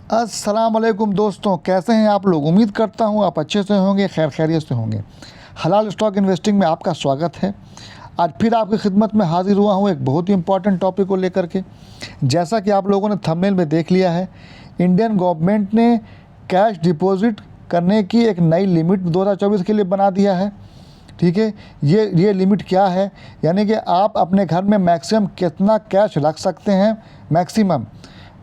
अस्सलाम वालेकुम दोस्तों, कैसे हैं आप लोग। उम्मीद करता हूं आप अच्छे से होंगे, खैर खैरियत से होंगे। हलाल स्टॉक इन्वेस्टिंग में आपका स्वागत है। आज फिर आपकी खिदमत में हाजिर हुआ हूं एक बहुत ही इंपॉर्टेंट टॉपिक को लेकर के। जैसा कि आप लोगों ने थंबनेल में देख लिया है, इंडियन गवर्नमेंट ने कैश डिपॉजिट करने की एक नई लिमिट 2024 के लिए बना दिया है। ठीक है, ये लिमिट क्या है, यानी कि आप अपने घर में मैक्सिमम कितना कैश रख सकते हैं, मैक्सिमम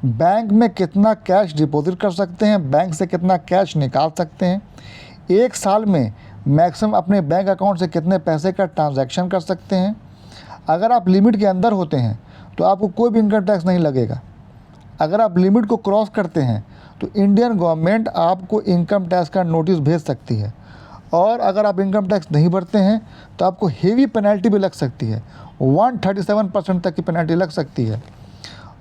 बैंक में कितना कैश डिपॉजिट कर सकते हैं, बैंक से कितना कैश निकाल सकते हैं, एक साल में मैक्सिमम अपने बैंक अकाउंट से कितने पैसे का ट्रांजैक्शन कर सकते हैं। अगर आप लिमिट के अंदर होते हैं तो आपको कोई भी इनकम टैक्स नहीं लगेगा। अगर आप लिमिट को क्रॉस करते हैं तो इंडियन गवर्नमेंट आपको इनकम टैक्स का नोटिस भेज सकती है, और अगर आप इनकम टैक्स नहीं भरते हैं तो आपको हेवी पेनल्टी भी लग सकती है। 137% तक की पेनल्टी लग सकती है,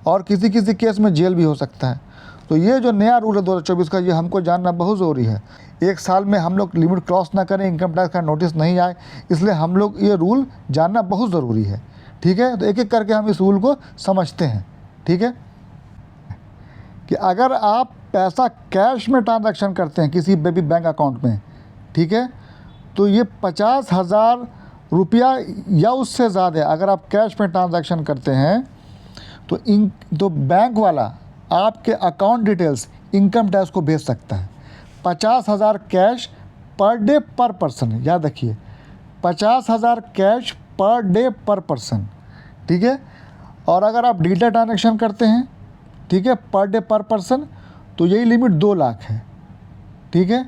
और किसी किसी केस में जेल भी हो सकता है। तो ये जो नया रूल है 2024 का, ये हमको जानना बहुत ज़रूरी है। एक साल में हम लोग लिमिट क्रॉस ना करें, इनकम टैक्स का नोटिस नहीं आए, इसलिए हम लोग ये रूल जानना बहुत ज़रूरी है। ठीक है, तो एक एक करके हम इस रूल को समझते हैं। ठीक है, कि अगर आप पैसा कैश में ट्रांजैक्शन करते हैं किसी भी बैंक अकाउंट में, ठीक है, तो ये 50,000 रुपया या उससे ज़्यादा अगर आप कैश में ट्रांजैक्शन करते हैं तो बैंक वाला आपके अकाउंट डिटेल्स इनकम टैक्स को भेज सकता है। 50,000 कैश पर डे पर पर्सन, याद रखिए, 50,000 कैश पर डे पर पर्सन। ठीक है, और अगर आप डिजिटल ट्रांजैक्शन करते हैं, ठीक है, पर डे पर पर्सन, तो यही लिमिट 2 लाख है। ठीक है,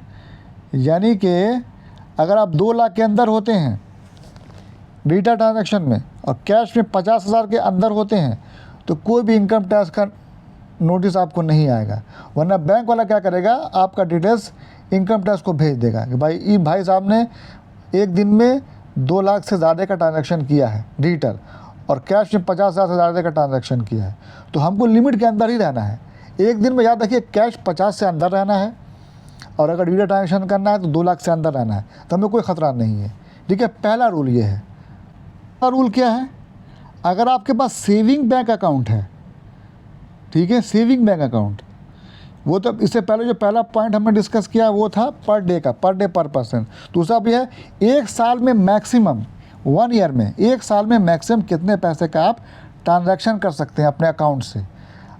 यानी कि अगर आप 2 लाख के अंदर होते हैं डिजिटल ट्रांजैक्शन में और कैश में 50,000 के अंदर होते हैं तो कोई भी इनकम टैक्स का नोटिस आपको नहीं आएगा। वरना बैंक वाला क्या करेगा, आपका डिटेल्स इनकम टैक्स को भेज देगा कि भाई साहब ने एक दिन में 2 लाख से ज़्यादा का ट्रांजैक्शन किया है डिजिटल, और कैश में 50,000 से ज़्यादा का ट्रांजैक्शन किया है। तो हमको लिमिट के अंदर ही रहना है। एक दिन में याद रखिए कैश 50 से अंदर रहना है, और अगर डिजिटल ट्रांजैक्शन करना है तो 2 लाख से अंदर रहना है, तो हमें कोई ख़तरा नहीं है। ठीक है, पहला रूल ये है। दूसरा रूल क्या है, अगर आपके पास सेविंग बैंक अकाउंट है, ठीक है, सेविंग बैंक अकाउंट, वो तो इससे पहले जो पहला पॉइंट हमने डिस्कस किया वो था पर डे का, पर डे पर पर्सन। दूसरा भी है एक साल में मैक्सिमम, 1 ईयर में, एक साल में मैक्सिमम कितने पैसे का आप ट्रांजैक्शन कर सकते हैं अपने अकाउंट से।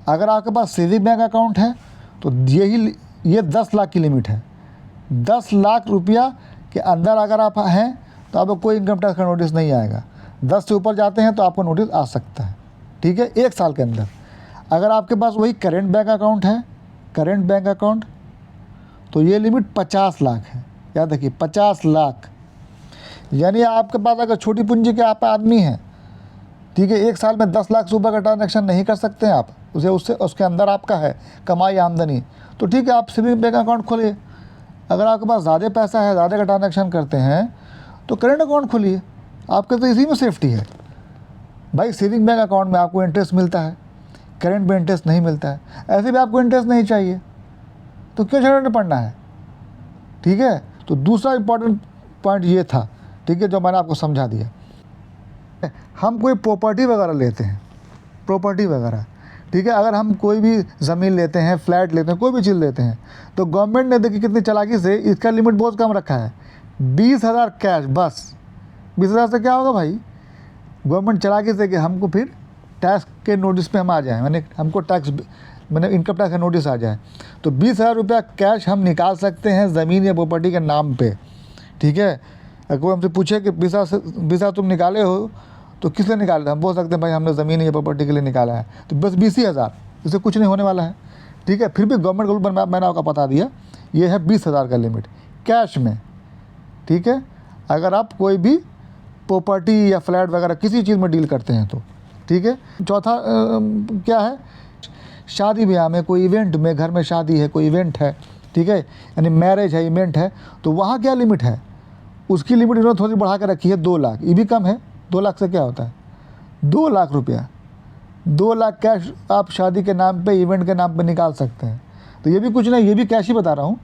अगर आपके पास सेविंग बैंक अकाउंट है तो ये 10 लाख की लिमिट है। 10 लाख रुपया के अंदर अगर आप हैं तो आपको कोई इनकम टैक्स का नोटिस नहीं आएगा। 10 से ऊपर जाते हैं तो आपको नोटिस आ सकता है। ठीक है, एक साल के अंदर। अगर आपके पास वही करेंट बैंक अकाउंट है, करेंट बैंक अकाउंट, तो ये लिमिट 50 लाख है। याद रखिए 50 लाख, यानी आपके पास अगर छोटी पूंजी के आप आदमी हैं, ठीक है, एक साल में 10 लाख से ऊपर का ट्रांजैक्शन नहीं कर सकते हैं आप, उसके अंदर आपका है कमाई आमदनी, तो ठीक है, आप सेविंग बैंक अकाउंट खोलिए। अगर आपके पास ज़्यादा पैसा है, ज़्यादा का ट्रांजैक्शन करते हैं, तो करेंट अकाउंट खोलिए। आपके तो इसी में सेफ्टी है भाई। सेविंग बैंक अकाउंट में आपको इंटरेस्ट मिलता है, करेंट में इंटरेस्ट नहीं मिलता है। ऐसे भी आपको इंटरेस्ट नहीं चाहिए तो क्यों झंझट पड़ना है। ठीक है, तो दूसरा इंपॉर्टेंट पॉइंट ये था, ठीक है, जो मैंने आपको समझा दिया। हम कोई प्रॉपर्टी वगैरह लेते हैं, प्रॉपर्टी वगैरह, ठीक है, अगर हम कोई भी ज़मीन लेते हैं, फ्लैट लेते हैं, कोई भी चीज़ लेते हैं, तो गवर्नमेंट ने देखिए कितनी चालाकी से इसका लिमिट बहुत कम रखा है, 20,000 कैश बस। 20,000 से क्या होगा भाई, गवर्नमेंट चालाकी से कि हमको फिर टैक्स के नोटिस पे हम आ जाएं, मैंने हमको इनकम टैक्स का नोटिस आ जाए, तो 20,000 रुपया कैश हम निकाल सकते हैं ज़मीन या प्रॉपर्टी के नाम पे। ठीक है, अगर कोई हमसे पूछे कि 20,000 तुम निकाले हो तो किस लिए निकाले, हम बोल सकते हैं भाई हमने ज़मीन या प्रॉपर्टी के लिए निकाला है, तो बस 20,000, इससे कुछ नहीं होने वाला है। ठीक है, फिर भी गवर्नमेंट रूल मैंने आपको बता दिया, ये है 20,000 का लिमिट कैश में। ठीक है, अगर आप कोई भी प्रॉपर्टी या फ्लैट वगैरह किसी चीज़ में डील करते हैं तो। ठीक है, चौथा क्या है, शादी ब्याह में, कोई इवेंट में, घर में शादी है, कोई इवेंट है, ठीक है, यानी मैरिज है, इवेंट है, तो वहाँ क्या लिमिट है, उसकी लिमिट इन्होंने थोड़ी बढ़ा कर रखी है 2 लाख। ये भी कम है, 2 लाख से क्या होता है, 2 लाख रुपया, 2 लाख कैश आप शादी के नाम पे, इवेंट के नाम पे निकाल सकते हैं। तो ये भी कुछ नहीं, ये भी कैश ही बता रहा हूँ।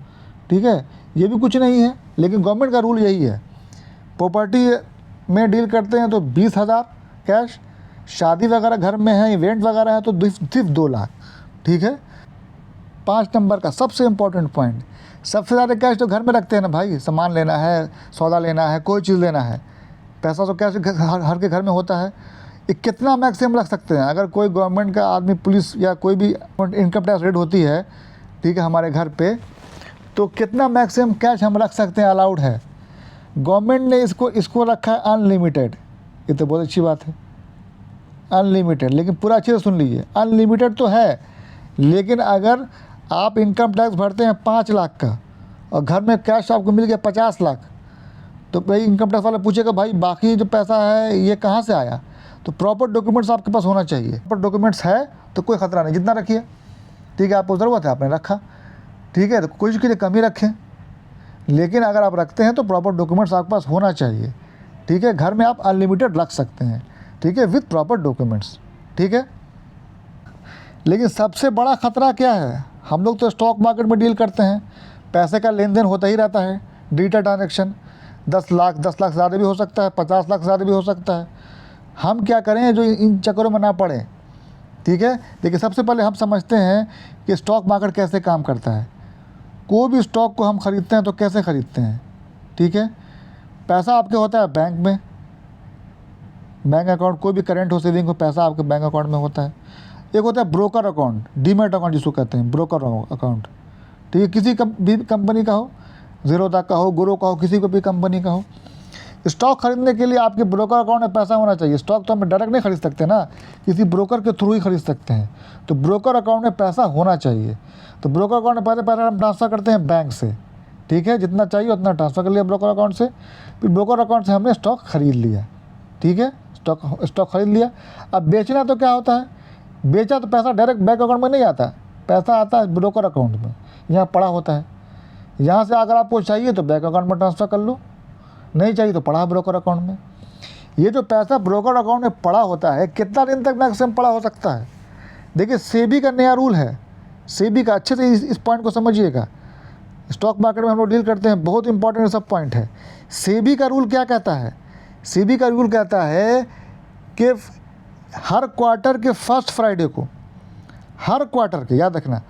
ठीक है, ये भी कुछ नहीं है, लेकिन गवर्नमेंट का रूल यही है। प्रॉपर्टी में डील करते हैं तो 20,000 कैश, शादी वगैरह घर में है, इवेंट वगैरह है तो सिर्फ 2 लाख। ठीक है, 5 नंबर का सबसे इम्पोर्टेंट पॉइंट, सबसे ज़्यादा कैश तो घर में रखते हैं ना भाई, सामान लेना है, सौदा लेना है, कोई चीज़ लेना है, पैसा तो कैश हर के घर में होता है। ये कितना मैक्सिमम रख सकते हैं? अगर कोई गवर्नमेंट का आदमी, पुलिस या कोई भी इनकम टैक्स रेड होती है, ठीक है, हमारे घर पे, तो कितना मैक्सिमम कैश हम रख सकते हैं अलाउड है? गवर्नमेंट ने इसको रखा है अनलिमिटेड। ये तो बहुत अच्छी बात है, अनलिमिटेड। लेकिन पूरा अच्छे से सुन लीजिए, अनलिमिटेड तो है, लेकिन अगर आप इनकम टैक्स भरते हैं 5 लाख का और घर में कैश आपको मिल गया 50 लाख, तो भाई इनकम टैक्स वाला पूछेगा भाई बाकी जो पैसा है ये कहाँ से आया? तो प्रॉपर डॉक्यूमेंट्स आपके पास होना चाहिए। प्रॉपर डॉक्यूमेंट्स है तो कोई ख़तरा नहीं, जितना रखिए, ठीक है, आपको ज़रूरत है आपने रखा, ठीक है, तो कुछ के लिए कम ही रखें, लेकिन अगर आप रखते हैं तो प्रॉपर डॉक्यूमेंट्स आपके पास होना चाहिए, ठीक है। घर में आप अनलिमिटेड रख सकते हैं, ठीक है, विथ प्रॉपर डॉक्यूमेंट्स, ठीक है। लेकिन सबसे बड़ा ख़तरा क्या है? हम लोग तो स्टॉक मार्केट में डील करते हैं, पैसे का लेन देन होता ही रहता है, डिजिटल ट्रांजेक्शन, 10 लाख से ज़्यादा भी हो सकता है, 50 लाख से ज़्यादा भी हो सकता है। हम क्या करें जो इन चक्करों में ना पड़े, ठीक है। देखिए, सबसे पहले हम समझते हैं कि स्टॉक मार्केट कैसे काम करता है। कोई भी स्टॉक को हम ख़रीदते हैं तो कैसे ख़रीदते हैं, ठीक है। पैसा आपके होता है बैंक में, बैंक अकाउंट, कोई भी करेंट हो, सेविंग हो, पैसा आपके बैंक अकाउंट में होता है। एक होता है ब्रोकर अकाउंट, डीमैट अकाउंट जिसको कहते हैं, ब्रोकर अकाउंट, ठीक है, किसी भी कंपनी का हो, ज़ीरोधा का हो, गुरु का हो, किसी को भी कंपनी का हो। स्टॉक खरीदने के लिए आपके ब्रोकर अकाउंट में पैसा होना चाहिए। स्टॉक तो हम डायरेक्ट नहीं खरीद सकते ना, किसी ब्रोकर के थ्रू ही खरीद सकते हैं, तो ब्रोकर अकाउंट में पैसा होना चाहिए। तो ब्रोकर अकाउंट में पहले हम ट्रांसफ़र करते हैं बैंक से, ठीक है, जितना चाहिए उतना ट्रांसफ़र कर लिया ब्रोकर अकाउंट से, फिर ब्रोकर अकाउंट से हमने स्टॉक खरीद लिया, ठीक है, स्टॉक खरीद लिया। अब बेचना तो क्या होता है, बेचा तो पैसा डायरेक्ट बैंक अकाउंट में नहीं आता, पैसा आता है ब्रोकर अकाउंट में, यहाँ पड़ा होता है। यहाँ से अगर आपको चाहिए तो बैंक अकाउंट में ट्रांसफ़र कर लो, नहीं चाहिए तो पड़ा ब्रोकर अकाउंट में। ये जो पैसा ब्रोकर अकाउंट में पड़ा होता है, कितना दिन तक मैक्सिमम पड़ा हो सकता है? देखिए, सेबी का नया रूल है, सेबी का, अच्छे से इस पॉइंट को समझिएगा। स्टॉक मार्केट में हम लोग डील करते हैं, बहुत इंपॉर्टेंट सब पॉइंट है। सेबी का रूल क्या कहता है? सेबी का रूल कहता है कि हर क्वार्टर के फर्स्ट फ्राइडे को, हर क्वार्टर के, याद रखना,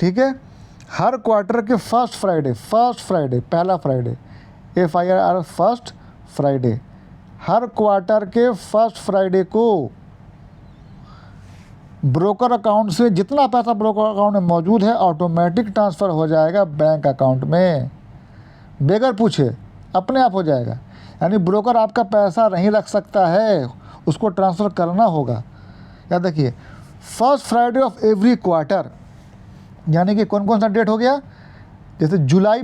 ठीक है, हर क्वार्टर के फर्स्ट फ्राइडे, पहला फ्राइडे, FIR, फर्स्ट फ्राइडे, हर क्वार्टर के फर्स्ट फ्राइडे को ब्रोकर अकाउंट से जितना पैसा ब्रोकर अकाउंट में मौजूद है ऑटोमेटिक ट्रांसफ़र हो जाएगा बैंक अकाउंट में, बगैर पूछे अपने आप हो जाएगा। यानी ब्रोकर आपका पैसा नहीं रख सकता है, उसको ट्रांसफ़र करना होगा। याद रखिए, first Friday of every quarter, यानी कि कौन कौन सा डेट हो गया? जैसे जुलाई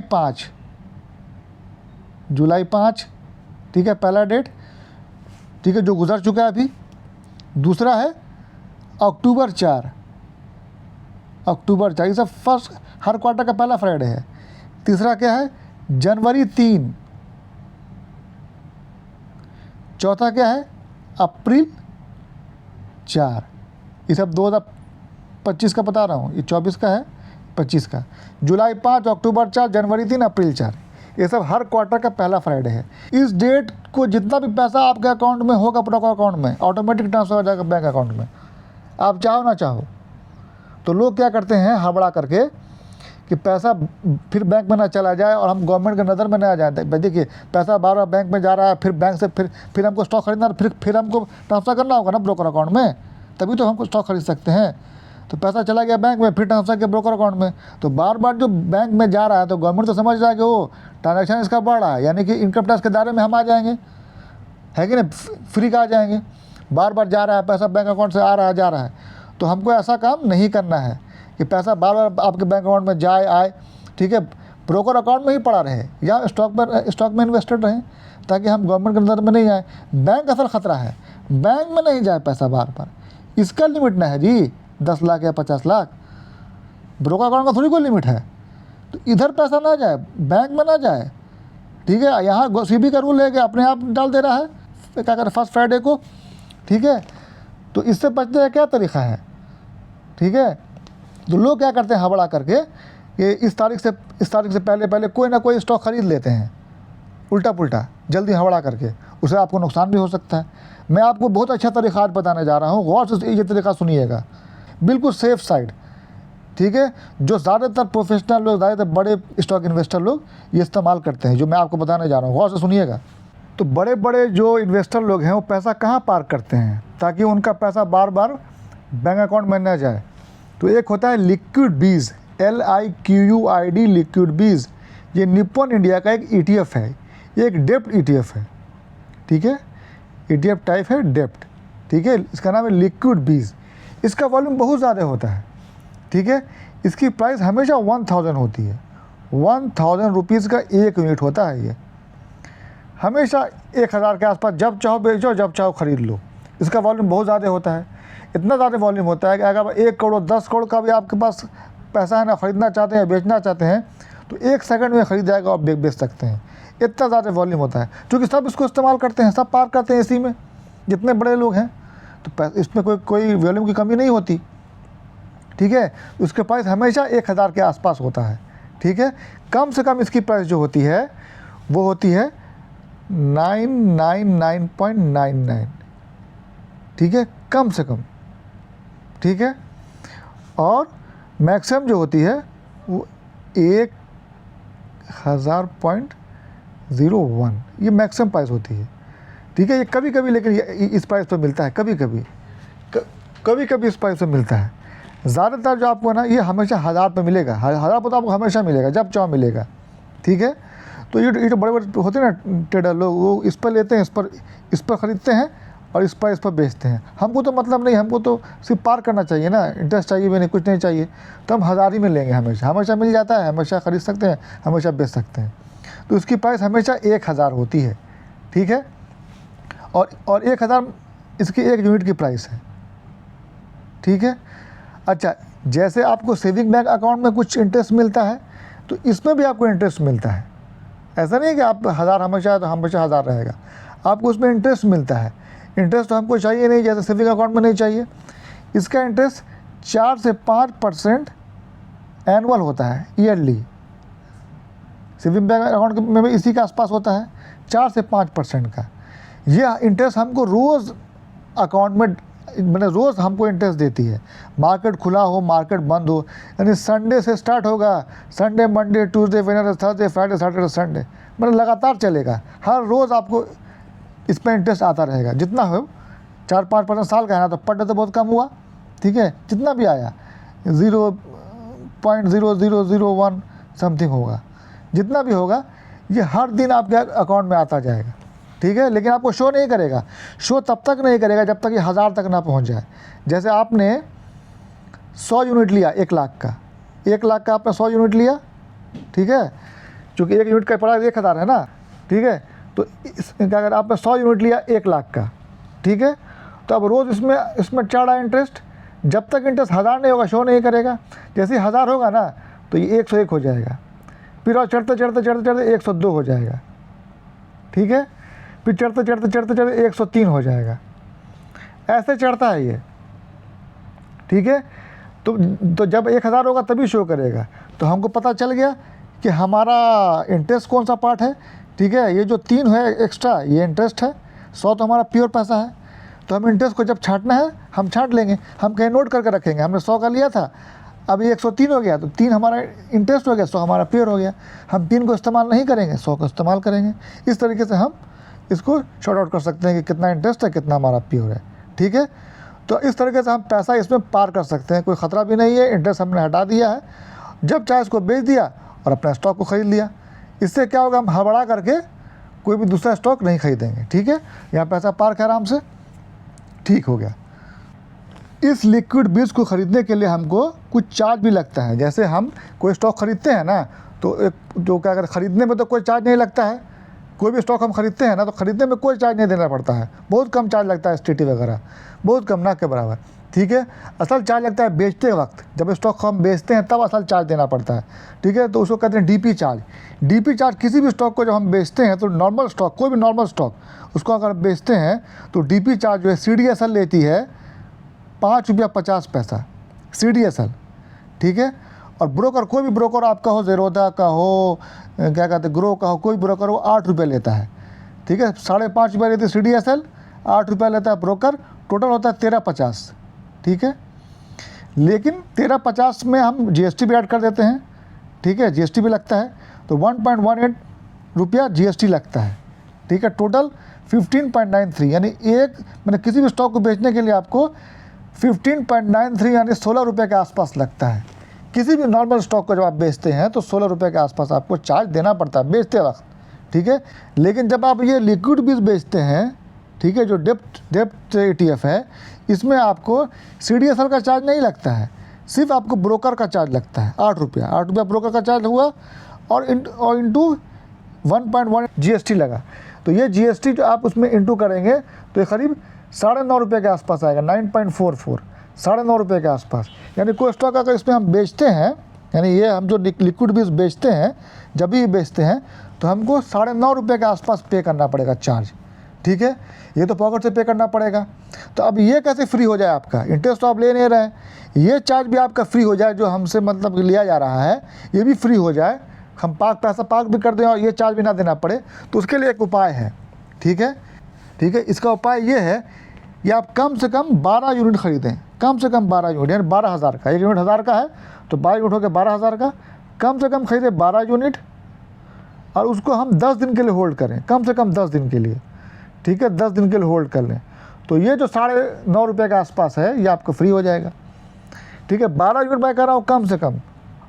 5, ठीक है, पहला डेट, ठीक है, जो गुजर चुका है अभी। दूसरा है अक्टूबर 4, ये सब फर्स्ट हर क्वार्टर का पहला फ्राइडे है। तीसरा क्या है? जनवरी 3। चौथा क्या है? अप्रैल 4। ये सब 2025 का बता रहा हूँ, ये 24 का है, 25 का। जुलाई 5, अक्टूबर 4, जनवरी 3, अप्रैल 4, ये सब हर क्वार्टर का पहला फ्राइडे है। इस डेट को जितना भी पैसा आपके अकाउंट में होगा, ब्रोकर अकाउंट में, ऑटोमेटिक ट्रांसफ़र हो जाएगा बैंक अकाउंट में, आप चाहो ना चाहो। तो लोग क्या करते हैं, हड़बड़ा करके, कि पैसा फिर बैंक में ना चला जाए और हम गवर्नमेंट की नज़र में ना आ जाए। देखिए, पैसा बार बार बैंक में जा रहा है, फिर बैंक से फिर हमको स्टॉक खरीदना, फिर हमको ट्रांसफ़र करना होगा ना ब्रोकर अकाउंट में, तभी तो हमको स्टॉक खरीद सकते हैं। तो पैसा चला गया बैंक में, फिर ट्रांसफ़र किया ब्रोकर अकाउंट में, तो बार बार जो बैंक में जा रहा है, तो गवर्नमेंट तो समझ रहा है कि वो ट्रांजेक्शन इसका बढ़ रहा है, यानी कि इनकम टैक्स के दायरे में हम आ जाएंगे, है कि नहीं, फ्री का आ जाएंगे। बार बार जा रहा है पैसा, बैंक अकाउंट से आ रहा है, जा रहा है। तो हमको ऐसा काम नहीं करना है कि पैसा बार बार आपके बैंक अकाउंट में जाए आए, ठीक है, ब्रोकर अकाउंट में ही पड़ा रहे या स्टॉक में इन्वेस्टेड रहें, ताकि हम गवर्नमेंट के नज़र में नहीं आए। बैंक असल ख़तरा है, बैंक में नहीं जाए पैसा बार बार, इसका लिमिट ना है जी 10 लाख या 50 लाख, ब्रोकर अकाउंट का थोड़ी कोई लिमिट है। तो इधर पैसा ना जाए, बैंक में ना जाए, ठीक है। यहाँ सेबी का रूल है कि अपने आप डाल दे रहा है, क्या करें, फर्स्ट फ्राइडे को, ठीक है। तो इससे बचने का क्या तरीका है, ठीक है। तो लोग क्या करते हैं, हबड़ा करके कि इस तारीख से पहले कोई ना कोई स्टॉक खरीद लेते हैं, उल्टा पुल्टा, जल्दी हबड़ा करके, उससे आपको नुकसान भी हो सकता है। मैं आपको बहुत अच्छा तरीका आज बताने जा रहा हूँ, गौर से ये तरीका सुनिएगा, बिल्कुल सेफ साइड। ठीक है, जो ज़्यादातर प्रोफेशनल लोग, ज़्यादातर बड़े स्टॉक इन्वेस्टर लोग ये इस्तेमाल करते हैं, जो मैं आपको बताने जा रहा हूँ, गौर से सुनिएगा। तो बड़े बड़े जो इन्वेस्टर लोग हैं वो पैसा कहाँ पार्क करते हैं ताकि उनका पैसा बार बार बैंक अकाउंट में न जाए? तो एक होता है लिक्विड बीज, LIQUID, लिक्विड बीज। ये निप्पॉन इंडिया का एक ETF है, ये एक डेप्ट ETF है, ठीक है, ETF टाइप है डेप्ट, ठीक है। इसका नाम है लिक्विड बीज। इसका वॉल्यूम बहुत ज़्यादा होता है, ठीक है। इसकी प्राइस हमेशा 1000 होती है, 1000 रुपीज़ का एक यूनिट होता है ये, हमेशा 1000 के आसपास, जब चाहो बेचो, जब चाहो ख़रीद लो। इसका वॉल्यूम बहुत ज़्यादा होता है, इतना ज़्यादा वॉल्यूम होता है कि अगर 1 करोड़ 10 करोड़ का भी आपके पास पैसा है ना, ख़रीदना चाहते हैं, बेचना चाहते हैं, तो 1 सेकंड में ख़रीद जाएगा, आप बेच सकते हैं। इतना ज़्यादा वॉल्यूम होता है, क्योंकि सब इसको इस्तेमाल करते हैं, सब पार करते हैं इसी में, जितने बड़े लोग हैं, तो इसमें कोई वॉल्यूम की कमी नहीं होती, ठीक है। उसके प्राइस हमेशा 1000 के आसपास होता है, ठीक है। कम से कम इसकी प्राइस जो होती है वो होती है 999.99, ठीक है, कम से कम, ठीक है। और मैक्सिमम जो होती है वो 1000.01, ये मैक्सिमम प्राइस होती है, ठीक है। ये कभी कभी, लेकिन ये इस प्राइस पर मिलता है, कभी कभी इस प्राइस पर मिलता है। ज़्यादातर जो आपको ना ये हमेशा 1000 पे मिलेगा, 1000 पर तो आपको हमेशा मिलेगा, जब चाहो मिलेगा, ठीक है। तो ये जो बड़े बड़े होते हैं ना ट्रेडर लोग, वो इस पर लेते हैं, इस पर ख़रीदते हैं और इस पर बेचते हैं। हमको तो मतलब नहीं, हमको तो सिर्फ पार करना चाहिए ना, इंटरेस्ट चाहिए भी नहीं, कुछ नहीं चाहिए, तो हम 1000 ही में लेंगे, हमेशा मिल जाता है, हमेशा ख़रीद सकते हैं, हमेशा बेच सकते हैं। तो इसकी प्राइस हमेशा 1000 होती है, ठीक है। और 1000 इसकी एक यूनिट की प्राइस है, ठीक है। अच्छा, जैसे आपको सेविंग बैंक अकाउंट में कुछ इंटरेस्ट मिलता है, तो इसमें भी आपको इंटरेस्ट मिलता है। ऐसा नहीं है कि आप 1000 हमेशा है तो हमेशा 1000 रहेगा, आपको उसमें इंटरेस्ट मिलता है। इंटरेस्ट तो हमको चाहिए नहीं, जैसे सेविंग अकाउंट में नहीं चाहिए। इसका इंटरेस्ट 4 से 5% एनुअल होता है, ईयरली। सेविंग बैंक अकाउंट में भी इसी के आसपास होता है, 4 से 5% का। ये इंटरेस्ट हमको रोज़ अकाउंट में, मैंने रोज़ हमको इंटरेस्ट देती है, मार्केट खुला हो, मार्केट बंद हो, यानी संडे से स्टार्ट होगा, Sunday, Monday, Tuesday, Wednesday, Thursday, Friday, Saturday, Sunday, मतलब लगातार चलेगा। हर रोज़ आपको इस पर इंटरेस्ट आता रहेगा, जितना हो, 4-5% साल का है ना, तो पर डे तो बहुत कम हुआ, ठीक है। जितना भी आया 0.0001 समथिंग होगा, जितना भी होगा, ये हर दिन आपके अकाउंट में आता जाएगा, ठीक है। लेकिन आपको शो नहीं करेगा, शो तब तक नहीं करेगा जब तक ये 1000 तक ना पहुंच जाए। जैसे आपने 100 यूनिट लिया 1 लाख का, 1 लाख का आपने 100 यूनिट लिया, ठीक है, चूँकि 1 यूनिट का प्राइस 1000 है ना, ठीक है। तो अगर आपने 100 यूनिट लिया 1 लाख का, ठीक है, तो अब रोज़ इसमें चढ़ रहा है इंटरेस्ट, जब तक इंटरेस्ट 1000 नहीं होगा, शो नहीं करेगा। जैसे ही 1000 होगा ना, तो ये 101 हो जाएगा, फिर और चढ़ते 102 हो जाएगा, ठीक है, फिर चढ़ते 103 हो जाएगा, ऐसे चढ़ता है ये, ठीक है। तो जब 1000 होगा तभी शो करेगा। तो हमको पता चल गया कि हमारा इंटरेस्ट कौन सा पार्ट है, ठीक है। ये जो 3 है एक्स्ट्रा, ये इंटरेस्ट है, 100 तो हमारा प्योर पैसा है। तो हम इंटरेस्ट को जब छांटना है हम छांट लेंगे, हम कहीं नोट करके रखेंगे, हमने 100 का लिया था, अभी 103 हो गया, तो 3 हमारा इंटरेस्ट हो गया, 100 हमारा प्योर हो गया। हम 3 को इस्तेमाल नहीं करेंगे, 100 को इस्तेमाल करेंगे। इस तरीके से हम इसको शॉर्ट आउट कर सकते हैं कि कितना इंटरेस्ट है, कितना हमारा प्योर है, ठीक है। तो इस तरीके से हम पैसा इसमें पार कर सकते हैं, कोई ख़तरा भी नहीं है। इंटरेस्ट हमने हटा दिया है, जब चाहे इसको बेच दिया और अपना स्टॉक को ख़रीद लिया। इससे क्या होगा, हम हड़बड़ा करके कोई भी दूसरा स्टॉक नहीं खरीदेंगे, ठीक है। यहाँ पैसा पार्क है आराम से, ठीक हो गया। इस लिक्विड बीज को ख़रीदने के लिए हमको कुछ चार्ज भी लगता है। जैसे हम कोई स्टॉक खरीदते हैं ना, तो एक जो क्या अगर ख़रीदने में तो कोई चार्ज नहीं लगता है, कोई भी स्टॉक हम खरीदते हैं ना, तो ख़रीदने में कोई चार्ज नहीं देना पड़ता है, बहुत कम चार्ज लगता है, STT वगैरह बहुत कम, ना के बराबर, ठीक है। असल चार्ज लगता है बेचते वक्त, जब स्टॉक को हम बेचते हैं तब असल चार्ज देना पड़ता है, ठीक है। तो उसको कहते हैं DP चार्ज। DP चार्ज किसी भी स्टॉक को जब हम बेचते हैं, तो नॉर्मल स्टॉक, कोई भी नॉर्मल स्टॉक, उसको अगर बेचते हैं तो DP चार्ज जो है CDSL लेती है ₹5.50 CDSL, ठीक है। और ब्रोकर, कोई भी ब्रोकर आपका हो, ज़ेरोधा का हो, क्या कहते हैं ग्रो का हो, कोई ब्रोकर हो, ₹8 लेता है, ठीक है। ₹5.50 लेती है CDSL, ₹8 लेता है ब्रोकर, टोटल होता है 13.50, ठीक है। लेकिन 1350 में हम GST भी ऐड कर देते हैं, ठीक है, GST भी लगता है, तो 1.18 रुपया GST लगता है, ठीक है। टोटल 15.93, यानी मैंने किसी भी स्टॉक को बेचने के लिए आपको 15.93 यानी 16 रुपये के आसपास लगता है। किसी भी नॉर्मल स्टॉक को जब आप बेचते हैं तो 16 रुपये के आसपास आपको चार्ज देना पड़ता है बेचते वक्त, ठीक है। लेकिन जब आप ये लिक्विड बीज बेचते हैं, ठीक है, जो डेप्ट ETF है, इसमें आपको CDSL का चार्ज नहीं लगता है, सिर्फ आपको ब्रोकर का चार्ज लगता है 8 रुपया ब्रोकर का चार्ज हुआ और इंटू 1.1 GST लगा। तो ये GST जो आप उसमें इंटू करेंगे तो ये करीब 9.5 रुपये के आसपास आएगा, 9.44, 9.5 रुपये के आसपास। यानी कोई स्टॉक अगर इसमें हम बेचते हैं, यानी ये हम जो लिक्विड बीज बेचते हैं, जब भी बेचते हैं तो हमको 9.5 रुपये के आसपास पे करना पड़ेगा चार्ज, ठीक है। ये तो पॉकेट से पे करना पड़ेगा। तो अब ये कैसे फ्री हो जाए आपका? इंटरेस्ट तो आप ले नहीं रहे हैं, ये चार्ज भी आपका फ्री हो जाए जो हमसे मतलब लिया जा रहा है, ये भी फ्री हो जाए, हम पैसा पार्क भी कर दें और ये चार्ज भी ना देना पड़े, तो उसके लिए एक उपाय है, ठीक है, ठीक है। इसका उपाय ये है कि आप कम से कम 12 यूनिट खरीदें, कम से कम 12 यूनिट, यानी 12,000 का, 1 यूनिट 1000 का है तो 12 यूनिट हो गया 12,000 का। कम से कम खरीदें 12 यूनिट और उसको हम 10 दिन के लिए होल्ड करें, कम से कम 10 दिन के लिए, ठीक है, 10 दिन के लिए होल्ड कर लें। तो ये जो 9.5 रुपये के आसपास है ये आपको फ्री हो जाएगा, ठीक है। 12 यूनिट मैं कह रहा हूँ कम से कम,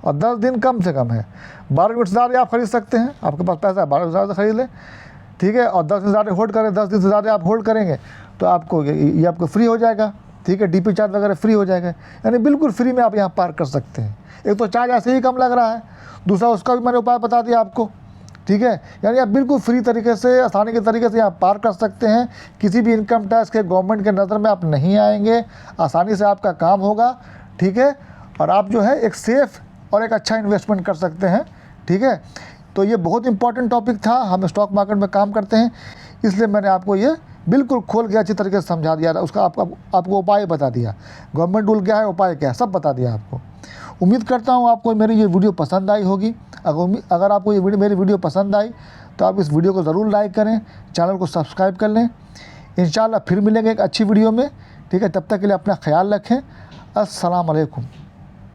और 10 दिन कम से कम है। 12 यूनिट से ज़्यादा आप खरीद सकते हैं, आपके पास पैसा है 12 ज़्यादा खरीद लें, ठीक है, और 10 दिन ज़्यादा होल्ड करें, 10 दिन से ज़्यादा आप होल्ड करेंगे तो आपको ये आपको फ्री हो जाएगा, ठीक है। DP चार्ज वगैरह फ्री हो जाएगा, यानी बिल्कुल फ्री में आप यहाँ पार्क कर सकते हैं। एक तो चार्ज ऐसे ही कम लग रहा है, दूसरा उसका भी मैंने उपाय बता दिया आपको, ठीक है। यानी आप बिल्कुल फ्री तरीके से, आसानी के तरीके से यहाँ पार कर सकते हैं। किसी भी इनकम टैक्स के गवर्नमेंट के नज़र में आप नहीं आएंगे, आसानी से आपका काम होगा, ठीक है। और आप जो है एक सेफ़ और एक अच्छा इन्वेस्टमेंट कर सकते हैं, ठीक है। तो ये बहुत इंपॉर्टेंट टॉपिक था, हम स्टॉक मार्केट में काम करते हैं, इसलिए मैंने आपको ये बिल्कुल खोल के अच्छी तरीके से समझा दिया, उसका आपको उपाय बता दिया, गवर्नमेंट रूल क्या है, उपाय क्या है, सब बता दिया आपको। उम्मीद करता हूँ आपको मेरी ये वीडियो पसंद आई होगी। अगर आपको ये मेरी वीडियो पसंद आई तो आप इस वीडियो को ज़रूर लाइक करें, चैनल को सब्सक्राइब कर लें। इंशाल्लाह फिर मिलेंगे एक अच्छी वीडियो में, ठीक है। तब तक के लिए अपना ख्याल रखें। अस्सलाम वालेकुम।